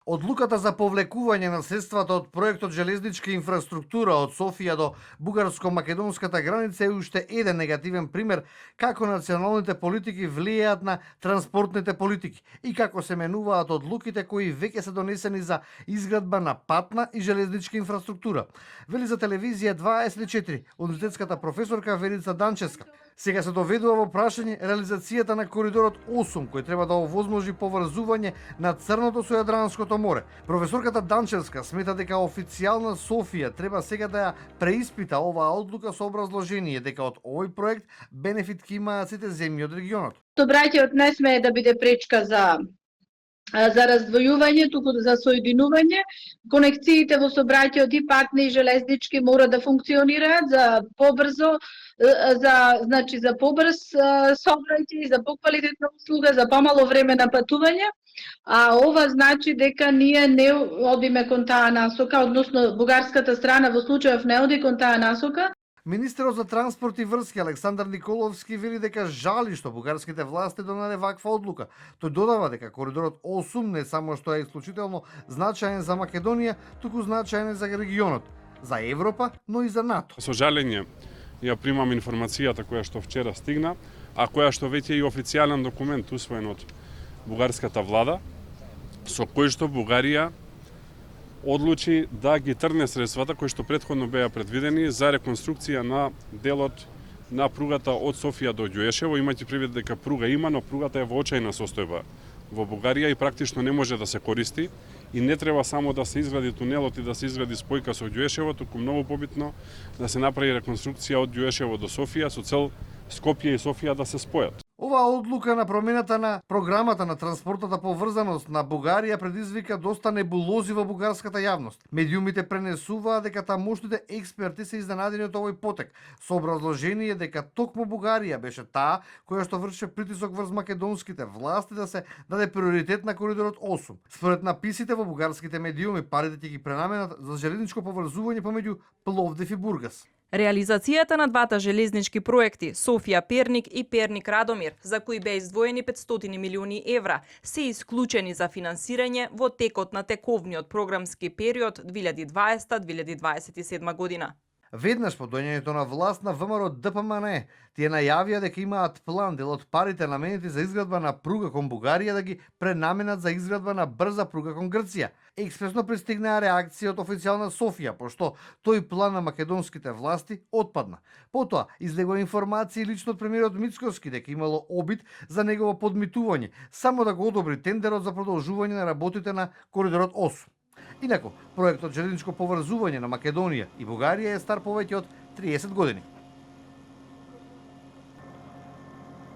Одлуката за повлекување на средствата од проектот Железничка инфраструктура од Софија до бугарско-македонската граница е уште еден негативен пример како националните политики влијаат на транспортните политики и како се менуваат одлуките кои веќе се донесени за изградба на патна и железничка инфраструктура. Вели за телевизија 24 универзитетската професорка Верица Данчевска. Сега се доведува во прашање реализацијата на коридорот 8 кој треба да овозможи поврзување на Црното со Јадранското море. Професорката Данчевска смета дека официјална Софија треба сега да ја преиспита оваа одлука со образложение дека од овој проект бенефит ќе имаат сите земји од регионот. Собраќајот не смее да биде пречка за раздвојување, туку за соединување. Конекциите во собраќајот и патни и железнички мора да функционираат за побрзо, за побрз сообраќај, за поквалитетна услуга, за помало време на патување. А ова значи дека ние не одиме кон таа насока, односно бугарската страна во случајов не оди кон таа насока. Министерот за транспорт и врски Александар Николовски вели дека жали што бугарските власти донале ваква одлука. Тој додава дека коридорот 8 не само што е исклучително значаен за Македонија, туку значаен за регионот, за Европа, но и за НАТО. Со жалење ја примам информацијата која што вчера стигна, а која што веќе е и официјален документ усвоен од бугарската влада, со кој што Бугарија одлучи да ги трне средствата кои што претходно беа предвидени за реконструкција на делот на пругата од Софија до Ѓуешево, имајќи предвид дека пруга има, но пругата е во очајна состојба во Бугарија и практично не може да се користи и не треба само да се изгради тунелот и да се изгради спојка со Ѓуешево, туку многу побитно да се направи реконструкција од Ѓуешево до Софија со цел Скопје и Софија да се спојат. Оваа одлука на промената на програмата на транспортната поврзаност на Бугарија предизвика доста небулози во бугарската јавност. Медиумите пренесуваат дека тамошните експерти се изненадени од овој потек, со образложение дека токму Бугарија беше таа која што врши притисок врз македонските власти да се даде приоритет на коридорот 8. Според написите во бугарските медиуми, парите ќе ги пренаменат за железничко поврзување помеѓу Пловдив и Бургас. Реализацијата на двата железнички проекти Софија-Перник и Перник-Радомир, за кои беа издвоени 500 милиони евра, се исклучени за финансирање во текот на тековниот програмски период 2020-2027 година. Веднаш по доаѓањето на власт на ВМРО ДПМН, тие најавија дека имаат план дел од парите наменети за изградба на пруга кон Бугарија да ги пренаменат за изградба на брза пруга кон Грција. Експресно пристигнаа реакција од официјална Софија, пошто тој план на македонските власти отпадна. Потоа излегува информации лично од премиерот Мицкоски дека имало обид за негово подмитување, само да го одобри тендерот за продолжување на работите на коридорот 8. Инаку, проектот железничко поврзување на Македонија и Бугарија е стар повеќе од 30 години.